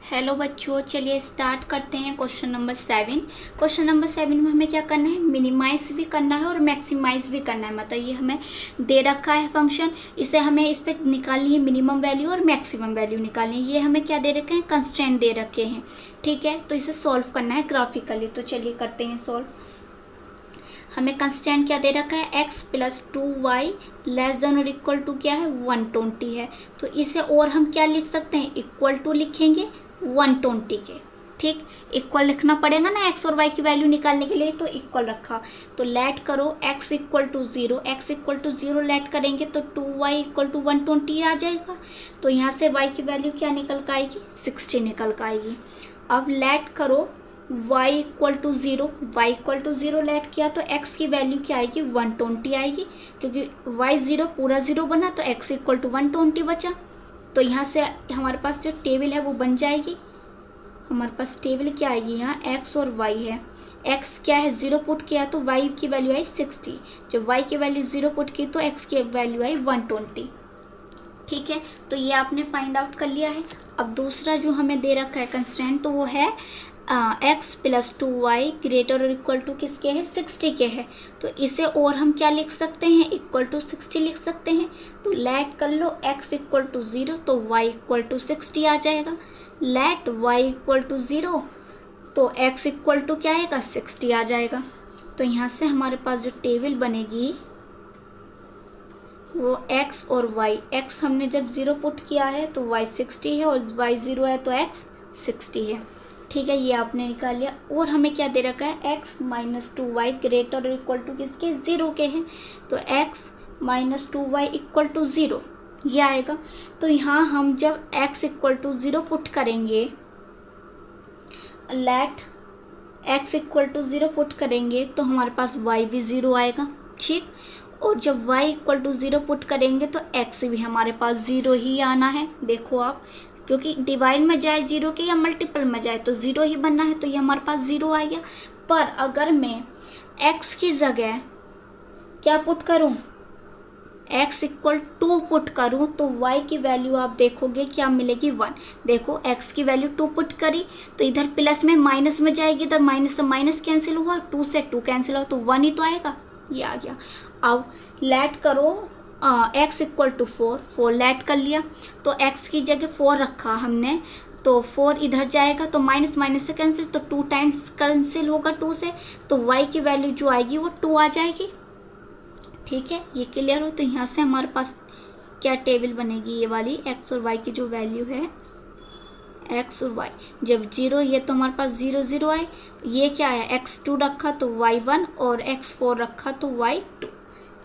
Hello बच्चों, चलिए start करते हैं क्वेश्चन नंबर 7। क्वेश्चन नंबर 7 में हमें क्या करना है, मिनिमाइज भी करना है और मैक्सिमाइज भी करना है। मतलब ये हमें दे रखा है फंक्शन, इसे हमें इस पर निकालनी है मिनिमम वैल्यू और मैक्सिमम वैल्यू निकालनी है। ये हमें क्या दे रखे हैं, कंस्ट्रेंट दे रखे हैं। ठीक है, तो इसे सॉल्व करना है ग्राफिकली। तो चलिए करते हैं सॉल्व। हमें कंस्टेंट क्या दे रखा है, x plus 2y less than और इक्वल टू क्या है, 120 है। तो इसे और हम क्या लिख सकते हैं, इक्वल टू लिखेंगे 120 के। ठीक, इक्वल लिखना पड़ेगा ना x और y की वैल्यू निकालने के लिए, तो इक्वल रखा। तो लेट करो x equal to 0, x equal to 0 let करेंगे तो 2y इक्वल टू 120 आ जाएगा। तो यहाँ से y की वैल्यू क्या निकल कर आएगी, 60 निकल कर आएगी। अब लेट करो y equal to 0, y equal to 0 let किया तो x की वैल्यू क्या आएगी, 120 आएगी, क्योंकि y 0 पूरा 0 बना तो x इक्वल टू 120 बचा। तो यहाँ से हमारे पास जो टेबल है वो बन जाएगी। हमारे पास टेबल क्या आएगी, यहाँ x और y है। x क्या है, 0 पुट किया तो y की वैल्यू आई 60। जब y की वैल्यू 0 पुट की तो x की वैल्यू आई 120। ठीक है, तो ये आपने फाइंड आउट कर लिया है। अब दूसरा जो हमें दे रखा है कंस्ट्रेंट, तो वो है x प्लस 2y ग्रेटर और इक्वल टू किसके है, 60 के है। तो इसे और हम क्या लिख सकते हैं, इक्वल टू 60 लिख सकते हैं। तो लेट कर लो x इक्वल टू 0 तो y इक्वल टू 60 आ जाएगा। लेट y इक्वल टू 0 तो x इक्वल टू क्या आएगा, 60 आ जाएगा। तो यहाँ से हमारे पास जो टेबल बनेगी वो x और y, x हमने जब 0 पुट किया है तो y 60 है और y 0 है तो x 60 है। ठीक है, ये आपने निकाल लिया। और हमें क्या दे रखा है, x माइनस 2y ग्रेटर और इक्वल टू किसके, 0 के हैं। तो x minus 2y equal to 0 ये आएगा। तो यहाँ हम जब x इक्वल टू 0 पुट करेंगे, let x equal to 0 put करेंगे तो हमारे पास y भी 0 आएगा। ठीक, और जब y इक्वल टू 0 पुट करेंगे तो x भी हमारे पास 0 ही आना है। देखो आप, क्योंकि डिवाइड में जाए 0 के या मल्टीपल में जाए तो 0 ही बनना है, तो ये हमारे पास 0 आ गया। पर अगर मैं x की जगह क्या पुट करूं, x इक्वल 2 पुट करूं तो y की वैल्यू आप देखोगे क्या मिलेगी, 1। देखो x की वैल्यू 2 पुट करी तो इधर प्लस में माइनस में जाएगी, तो माइनस से माइनस कैंसिल हुआ, 2 से 2 कैंसिल हुआ तो 1 ही तो आएगा, ये आ गया। अब लेट करो x इक्वल टू 4 लेट कर लिया तो x की जगह 4 रखा हमने, तो 4 इधर जाएगा तो माइनस माइनस से कैंसिल, तो 2 टाइम्स कैंसिल होगा 2 से, तो y की वैल्यू जो आएगी वो 2 आ जाएगी। ठीक है, ये क्लियर हो। तो यहाँ से हमारे पास क्या टेबल बनेगी, ये वाली x और y की जो वैल्यू है, x और y जब 0 ये तो हमारे पास 0 0 आए, ये क्या है, x2 रखा तो y1 और x4 रखा तो y2।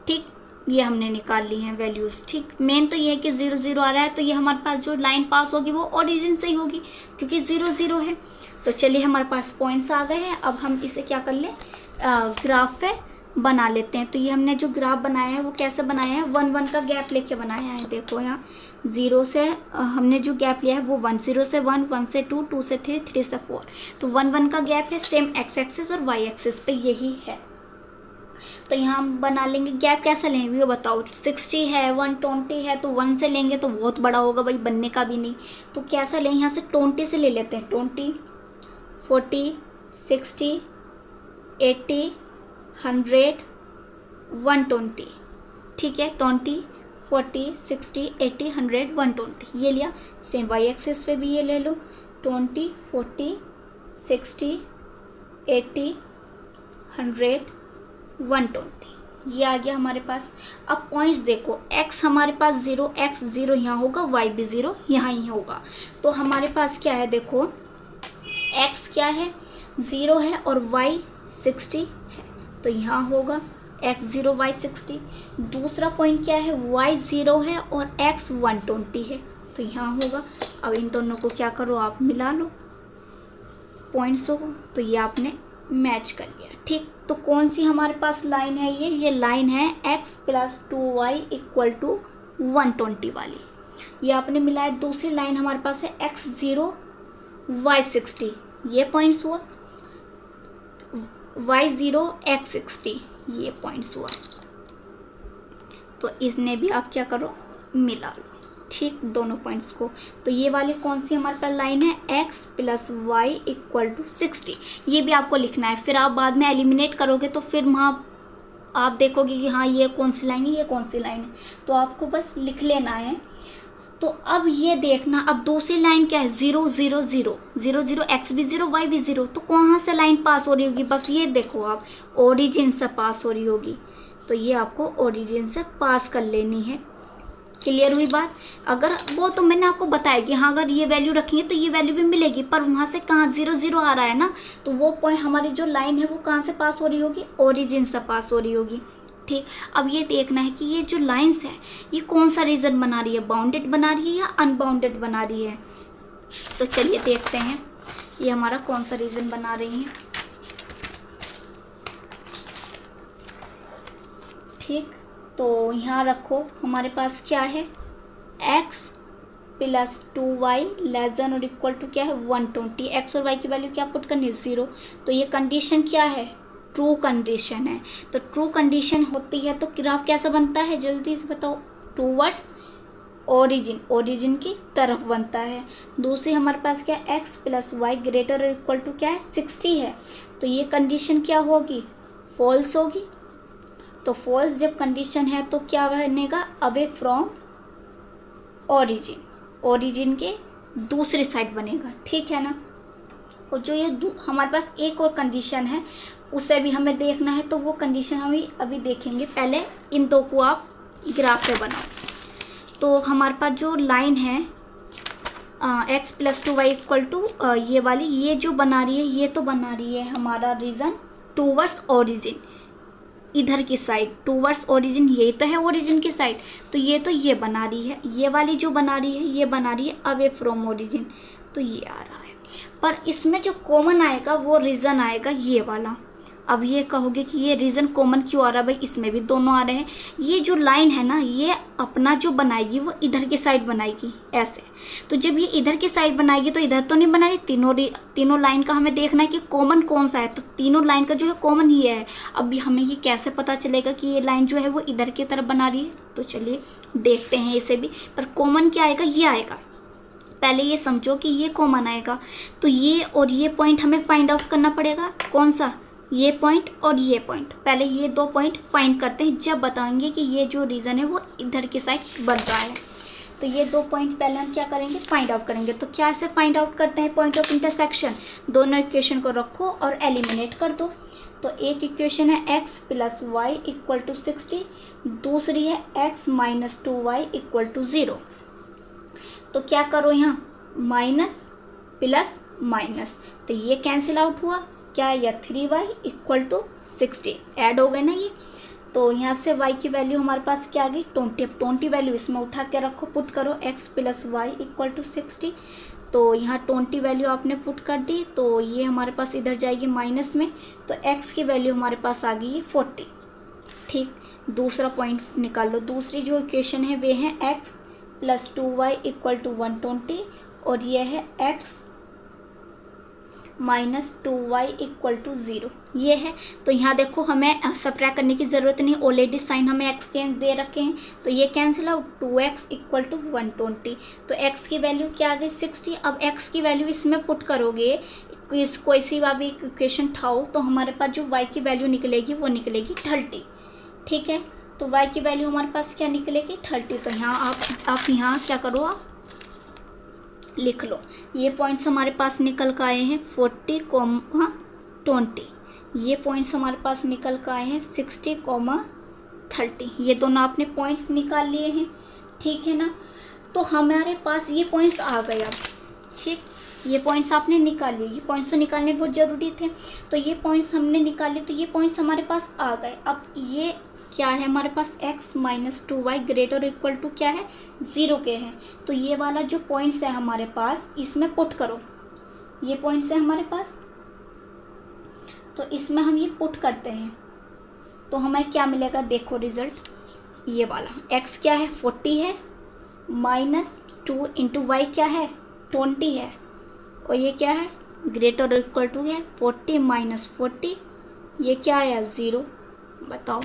ठीक, ये हमने निकाल ली हैं वैल्यूज़। ठीक, मेन तो ये है कि 0 0 आ रहा है तो ये हमारे पास जो लाइन पास होगी वो ओरिजिन से ही होगी, क्योंकि 0 0 है। तो चलिए हमारे पास पॉइंट्स आ गए हैं। अब हम इसे क्या कर लें, ग्राफ पे बना लेते हैं। तो ये हमने जो ग्राफ बनाया है वो कैसे बनाया है, 1 1 का गैप लेके बनाया है। देखो यहाँ 0 से हमने जो गैप लिया है वो 1, 0 से 1, 1 से 2, 2 से 3, 3 से 4। तो 1 1 का गैप है, सेम x एक्सिस और y एक्सिस पे यही है। तो यहाँ हम बना लेंगे, गैप कैसे लेंगे वो बताओ, 60 है, 120 है, तो 1 से लेंगे तो बहुत बड़ा होगा भाई, बनने का भी नहीं। तो कैसा लें, यहाँ से 20 से ले लेते हैं, 20, 40, 60, 80, 100, 120। ठीक है, 20, 40, 60, 80, 100, 120 ये लिया। सेम वाई एक्सिस पे भी ये ले लो, 20, 40, 60, 80, 100, 120 ये आ गया हमारे पास। अब पॉइंट्स देखो, x हमारे पास 0, x 0 यहाँ होगा, y भी 0 यहाँ ही होगा। तो हमारे पास क्या है, देखो x क्या है, 0 है और y 60 है, तो यहाँ होगा x 0 y 60। दूसरा पॉइंट क्या है, y 0 है और x 120 है, तो यहाँ होगा। अब इन दोनों को क्या करो, आप मिला लो पॉइंट्स को, तो ये आपने मैच कर लिया। ठीक, तो कौन सी हमारे पास लाइन है, ये लाइन है x plus 2y equal to 120 वाली, ये आपने मिलाया। दूसरी लाइन हमारे पास है x 0 y 60, ये पॉइंट्स हुआ, y 0 x 60 ये पॉइंट्स हुआ। तो इसने भी आप क्या करो, मिला लो। ठीक, दोनों पॉइंट्स को। तो ये वाली कौन सी हमारे पास लाइन है, x plus y equal to 60। ये भी आपको लिखना है, फिर आप बाद में एलिमिनेट करोगे तो फिर वहाँ आप देखोगे कि हाँ ये कौन सी लाइन है, ये कौन सी लाइन है, तो आपको बस लिख लेना है। तो अब ये देखना, अब दूसरी लाइन क्या है, 0 0 0 0 0, x भी 0 y भी 0, तो कहाँ से लाइन पास हो रही होगी, बस ये देखो आप, ओरिजिन से पास हो रही होगी। तो ये आपको ओरिजिन से पास कर लेनी है। क्लियर हुई बात। अगर वो तो मैंने आपको बताया कि हाँ अगर ये वैल्यू रखेंगे तो ये वैल्यू भी मिलेगी, पर वहाँ से कहाँ 0 0 आ रहा है ना, तो वो पॉइंट हमारी जो लाइन है वो कहाँ से पास हो रही होगी, ओरिजिन से पास हो रही होगी। ठीक, अब ये देखना है कि ये जो लाइंस है ये कौन सा रीजन बना रही है, बाउंडेड बना रही है या अनबाउंडेड बना रही है। तो चलिए देखते हैं ये हमारा कौन सा रीजन बना रही है। ठीक, तो यहाँ रखो हमारे पास क्या है, x plus 2y less than और इक्वल टू क्या है 120। x और y की वैल्यू क्या पुट करनी है, 0। तो ये कंडीशन क्या है, ट्रू कंडीशन है। तो ट्रू कंडीशन होती है तो ग्राफ कैसा बनता है, जल्दी से बताओ, टूवर्ड्स ओरिजिन, ओरिजिन की तरफ बनता है। दूसरी हमारे पास क्या है, x प्लस वाई ग्रेटर और इक्वल टू क्या है 60 है। तो ये कंडीशन क्या होगी, फॉल्स होगी। तो फॉल्स जब कंडीशन है तो क्या बनेगा, अवे फ्रॉम ओरिजिन, ओरिजिन के दूसरी साइड बनेगा। ठीक है ना। और जो ये हमारे पास एक और कंडीशन है उसे भी हमें देखना है, तो वो कंडीशन हम अभी देखेंगे। पहले इन दो को आप ग्राफ पे बनाओ। तो हमारे पास जो लाइन है x plus 2y equal to ये वाली, ये जो बना रही है ये तो बना रही है हमारा रीजन टूवर्ड्स ओरिजिन, इधर की साइड टूवर्ड्स ओरिजिन, यही तो है ओरिजिन की साइड। तो ये बना रही है, ये वाली जो बना रही है ये बना रही है अवे फ्रॉम ओरिजिन, तो ये आ रहा है। पर इसमें जो कॉमन आएगा वो रीजन आएगा ये वाला। अब ये कहोगे कि ये रीजन कॉमन क्यों आ रहा है, भाई इसमें भी दोनों आ रहे हैं। ये जो लाइन है ना ये अपना जो बनाएगी वो इधर की साइड बनाएगी ऐसे। तो जब ये इधर की साइड बनाएगी तो इधर तो नहीं बना रही, तीनों लाइन का हमें देखना है कि कॉमन कौन सा है। तो तीनों लाइन का जो है कॉमन ही है। अब हमें ये कैसे पता चलेगा कि ये लाइन जो है वो इधर की तरफ बना रही है, तो चलिए देखते हैं इसे भी। पर कॉमन क्या आएगा, ये आएगा। पहले ये समझो कि ये कॉमन आएगा, तो ये और ये पॉइंट हमें फाइंड आउट करना पड़ेगा। कौन सा, ये पॉइंट और ये पॉइंट। पहले ये दो पॉइंट फाइंड करते हैं, जब बताएंगे कि ये जो रीजन है वो इधर की साइड बन रहा है। तो ये दो पॉइंट पहले हम क्या करेंगे, फाइंड आउट करेंगे। तो क्या ऐसे फाइंड आउट करते हैं, पॉइंट ऑफ इंटरसेक्शन। दोनों इक्वेशन को रखो और एलिमिनेट कर दो। तो एक इक्वेशन है x plus y equal to 60, दूसरी है x minus 2y equal to 0। तो क्या करो यहाँ, माइनस प्लस माइनस, तो ये कैंसिल आउट हुआ क्या, या 3y इक्वल टू 60 ऐड हो गए ना ये। तो यहाँ से y की वैल्यू हमारे पास क्या आ गई 20। अब 20 वैल्यू इसमें उठा के रखो, पुट करो x plus y equal to 60। तो यहाँ 20 वैल्यू आपने पुट कर दी, तो ये हमारे पास इधर जाएगी माइनस में, तो x की वैल्यू हमारे पास आ गई 40। ठीक, दूसरा पॉइंट निकाल लो। दूसरी जो इक्वेशन है वे है x plus 2y equal to 120 और ये है x minus 2y equal to 0, ये है। तो यहाँ देखो हमें सब्ट्रैक्ट करने की ज़रूरत नहीं, ऑलरेडी साइन हमें एक्सचेंज दे रखे हैं, तो ये cancel out, 2x equal to 120। तो x की वैल्यू क्या आ गई 60। अब x की वैल्यू इसमें पुट करोगे, कोई सी भी इक्वेशन उठाओ, तो हमारे पास जो y की वैल्यू निकलेगी वो निकलेगी 30। ठीक है, तो y की वैल्यू हमारे पास क्या निकलेगी 30। तो यहाँ आप यहाँ क्या करो, आप लिख लो। ये पॉइंट्स हमारे पास निकल कर आए हैं 40, 20। ये पॉइंट्स हमारे पास निकल कर आए हैं 60, 30। ये दोनों आपने पॉइंट्स निकाल लिए हैं। ठीक है ना। तो हमारे पास ये पॉइंट्स आ गए। अब ठीक, ये पॉइंट्स आपने निकाल लिए, ये पॉइंट्स तो निकालने बहुत ज़रूरी थे। तो ये पॉइंट्स हमने निकाले, तो ये पॉइंट्स हमारे पास आ गए। अब ये क्या है हमारे पास, x minus 2y greater equal to क्या है 0 के हैं। तो ये वाला जो पॉइंट्स है हमारे पास इसमें पुट करो, ये पॉइंट्स है हमारे पास, तो इसमें हम ये पुट करते हैं तो हमें क्या मिलेगा, देखो रिजल्ट। ये वाला x क्या है 40 है, माइनस 2 इंटू वाई क्या है 20 है, और ये क्या है ग्रेटर इक्वल टू है 40 माइनस 40, ये क्या आया 0। बताओ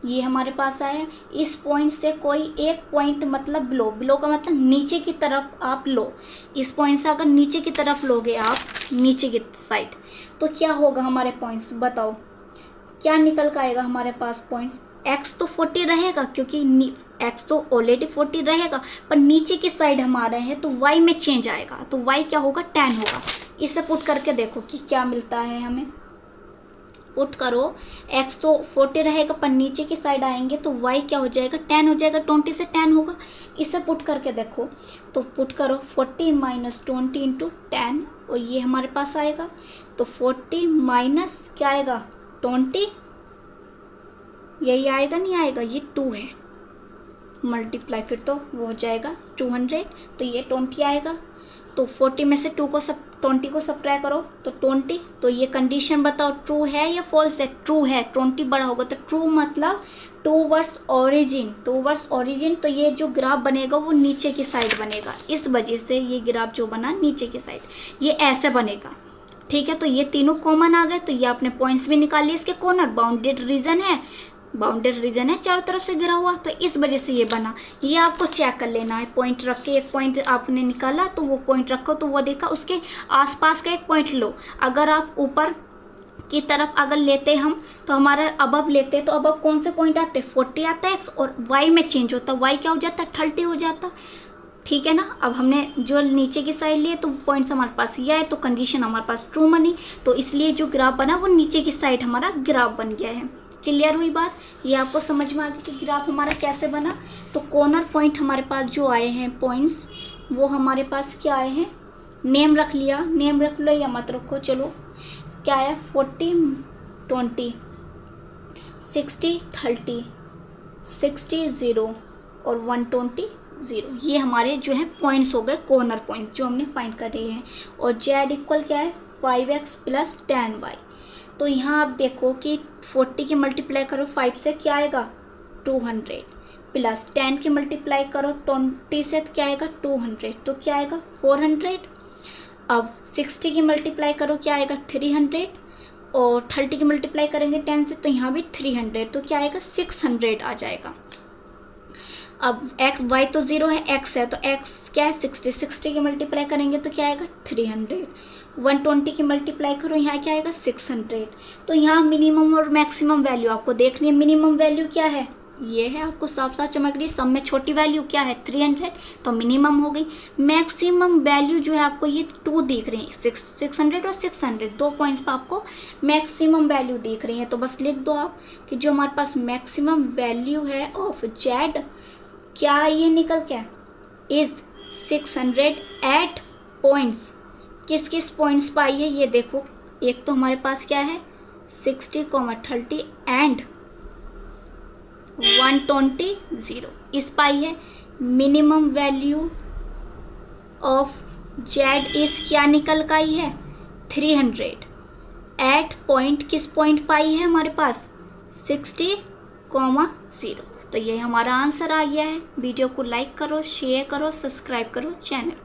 ये हमारे पास आया। इस पॉइंट से कोई एक पॉइंट मतलब बिलो, बिलो का मतलब नीचे की तरफ आप लो। इस पॉइंट से अगर नीचे की तरफ लोगे आप, नीचे की साइड, तो क्या होगा हमारे पॉइंट्स, बताओ क्या निकल कर आएगा हमारे पास पॉइंट्स। x तो 40 रहेगा क्योंकि x तो ऑलरेडी 40 रहेगा, पर नीचे की साइड हम आ रहे हैं तो y में चेंज आएगा, तो y क्या होगा, 10 होगा। इसे पुट करके देखो कि क्या मिलता है हमें। पुट करो, x तो 40 रहेगा पर नीचे की साइड आएंगे तो y क्या हो जाएगा, 10 हो जाएगा। 20 से 10 होगा। इसे पुट करके देखो, तो पुट करो 40 माइनस 20 इंटू 10, और ये हमारे पास आएगा। तो 40 माइनस क्या आएगा, 20, यही आएगा, नहीं आएगा, ये 2 है, मल्टीप्लाई फिर तो वो हो जाएगा 200, तो ये 20 आएगा। तो 40 में से 20 को सब्ट्रैक्ट करो तो 20, तो ये कंडीशन बताओ ट्रू है या फॉल्स है। ट्रू है, 20 बड़ा होगा तो ट्रू, मतलब टूवर्ड्स ओरिजिन, टूवर्ड्स ओरिजिन। तो ये जो ग्राफ बनेगा वो नीचे की साइड बनेगा, इस वजह से ये ग्राफ जो बना नीचे की साइड, ये ऐसे बनेगा। ठीक है, तो ये तीनों कॉमन आ गए, तो ये आपने पॉइंट्स भी निकाल लिए। इसके कॉर्नर बाउंडेड रीजन है, बाउंडेड रीजन है, चारों तरफ से घिरा हुआ, तो इस वजह से ये बना। ये आपको चेक कर लेना है, पॉइंट रख के, एक पॉइंट आपने निकाला तो वो पॉइंट रखो, तो वो देखा, उसके आसपास का एक पॉइंट लो। अगर आप ऊपर की तरफ अगर लेते हम, तो हमारा अबव लेते तो अबव कौन से पॉइंट आते, 40 आता है, और y में चेंज होता, y क्या हो जाता, 30 हो जाता। ठीक है ना। अब हमने जो नीचे की साइड लिए तो पॉइंट्स हमारे पास ये आए, तो कंडीशन हमारे पास ट्रू बनी, तो इसलिए जो ग्राफ बना वो नीचे की साइड हमारा ग्राफ बन गया है। क्लियर हुई बात, ये आपको समझ में आ गई कि ग्राफ हमारा कैसे बना। तो कॉर्नर पॉइंट हमारे पास जो आए हैं पॉइंट्स, वो हमारे पास क्या आए हैं, नेम रख लिया, नेम रख लो या मत रखो, चलो क्या आया, 40 20, 60 30, 60 0 और 120 0, ये हमारे जो है पॉइंट्स हो गए, कॉर्नर पॉइंट जो हमने फाइंड कर रहे हैं। और z इक्वल क्या है, 5x प्लस 10y। तो यहाँ आप देखो कि 40 की मल्टीप्लाई करो 5 से क्या आएगा, 200, प्लस 10 की मल्टीप्लाई करो 20 से क्या आएगा, 200, तो क्या आएगा, 400। अब 60 की मल्टीप्लाई करो क्या आएगा, 300, और 30 की मल्टीप्लाई करेंगे 10 से तो यहाँ भी 300, तो क्या आएगा, 600 आ जाएगा। अब x y तो 0 है, x है, तो x क्या है, 60 की मल्टीप्लाई करेंगे तो क्या आएगा, 300, 120 की मल्टीप्लाई करो यहाँ क्या आएगा, 600। तो यहाँ मिनिमम और मैक्सिमम वैल्यू आपको देखनी है। मिनिमम वैल्यू क्या है, ये है, आपको साफ साफ चमक रही। सब में छोटी वैल्यू क्या है, 300, तो मिनिमम हो गई। मैक्सिमम वैल्यू जो है आपको ये 2 दिख रही है, 600 और 600, 2 पॉइंट्स पर आपको मैक्सिमम वैल्यू दिख रही है। तो बस लिख दो आप कि जो हमारे पास मैक्सिमम वैल्यू है ऑफ जेड, क्या ये निकल क्या, इज 600 एट पॉइंट्स। किस किस पॉइंट्स पर आई है ये देखो, एक तो हमारे पास क्या है 60, 30 एंड 120 0, इस पर आई है। मिनिमम वैल्यू ऑफ जेड इस क्या निकल का आई है, 300 एट पॉइंट, किस पॉइंट पर आई है हमारे पास, 60, 0। तो ये हमारा आंसर आ गया है। वीडियो को लाइक करो, शेयर करो, सब्सक्राइब करो चैनल।